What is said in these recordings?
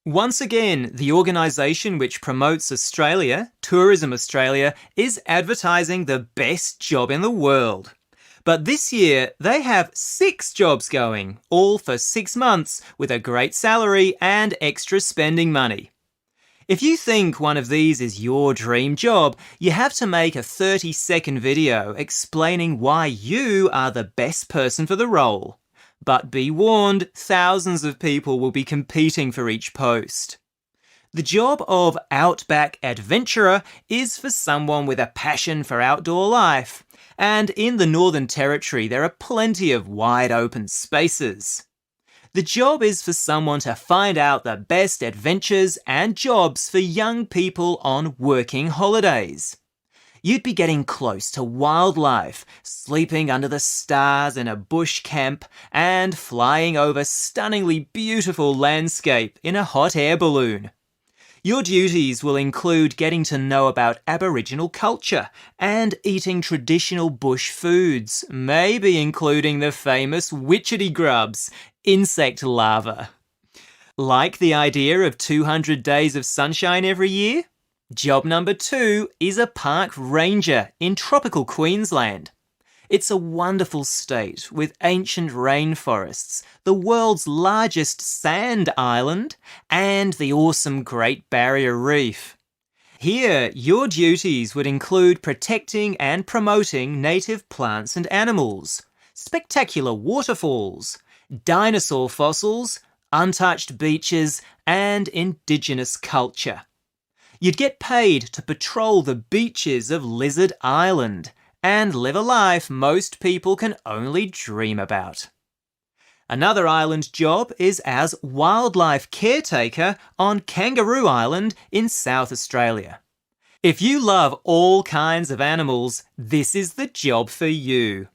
Once again, the organisation which promotes Australia, Tourism Australia, is advertising the best job in the world. But this year, they have 6 jobs going, all for 6 months, with a great salary and extra spending money. If you think one of these is your dream job, you have to make a 30-second video explaining why you are the best person for the role. But be warned, thousands of people will be competing for each post. The job of outback adventurer is for someone with a passion for outdoor life, and in the Northern Territory there are plenty of wide open spaces. The job is for someone to find out the best adventures and jobs for young people on working holidays. You'd be getting close to wildlife, sleeping under the stars in a bush camp, and flying over stunningly beautiful landscape in a hot air balloon. Your duties will include getting to know about Aboriginal culture and eating traditional bush foods, maybe including the famous witchetty grubs, insect larvae. Like the idea of 200 days of sunshine every year? Job number 2 is a park ranger in tropical Queensland. It's a wonderful state with ancient rainforests, the world's largest sand island, and the awesome Great Barrier Reef. Here, your duties would include protecting and promoting native plants and animals, spectacular waterfalls, dinosaur fossils, untouched beaches, and indigenous culture. You'd get paid to patrol the beaches of Lizard Island and live a life most people can only dream about. Another island job is as wildlife caretaker on Kangaroo Island in South Australia. If you love all kinds of animals, this is the job for you.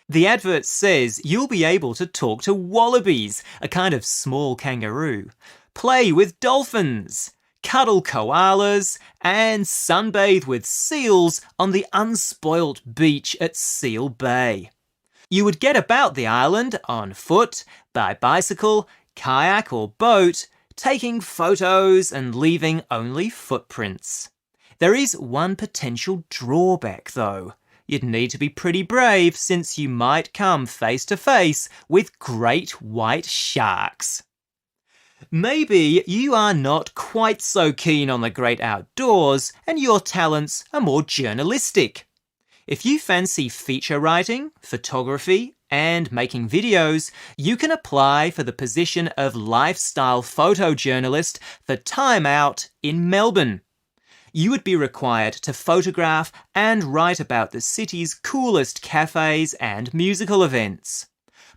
The advert says you'll be able to talk to wallabies, a kind of small kangaroo, play with dolphins, cuddle koalas, and sunbathe with seals on the unspoilt beach at Seal Bay. You would get about the island on foot, by bicycle, kayak or boat, taking photos and leaving only footprints. There is one potential drawback though. You'd need to be pretty brave since you might come face to face with great white sharks. Maybe you are not quite so keen on the great outdoors and your talents are more journalistic. If you fancy feature writing, photography, and making videos, you can apply for the position of lifestyle photojournalist for Time Out in Melbourne. You would be required to photograph and write about the city's coolest cafes and musical events.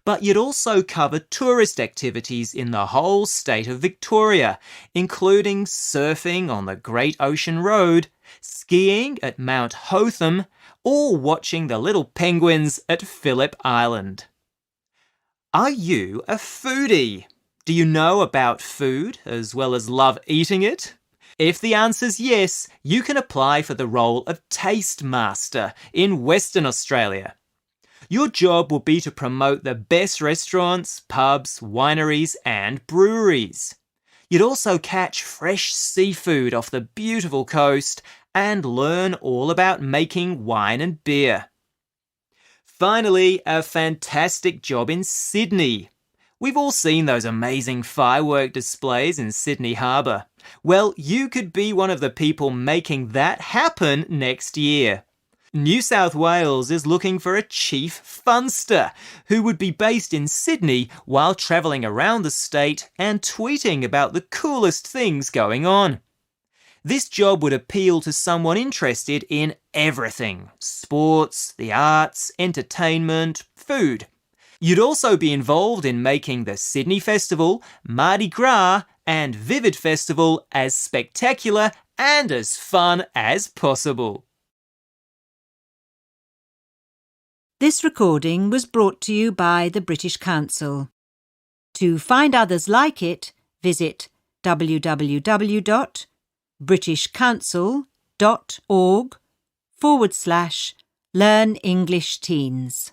But you'd also cover tourist activities in the whole state of Victoria, including surfing on the Great Ocean Road, skiing at Mount Hotham, or watching the little penguins at Phillip Island. Are you a foodie? Do you know about food as well as love eating it? If the answer's yes, you can apply for the role of Taste Master in Western Australia. Your job will be to promote the best restaurants, pubs, wineries, and breweries. You'd also catch fresh seafood off the beautiful coast and learn all about making wine and beer. Finally, a fantastic job in Sydney. We've all seen those amazing firework displays in Sydney Harbour. Well, you could be one of the people making that happen next year. New South Wales is looking for a chief funster who would be based in Sydney while travelling around the state and tweeting about the coolest things going on. This job would appeal to someone interested in everything: sports, the arts, entertainment, food. You'd also be involved in making the Sydney Festival, Mardi Gras, and Vivid Festival as spectacular and as fun as possible. This recording was brought to you by the British Council. To find others like it, visit www.britishcouncil.org/Learn English Teens.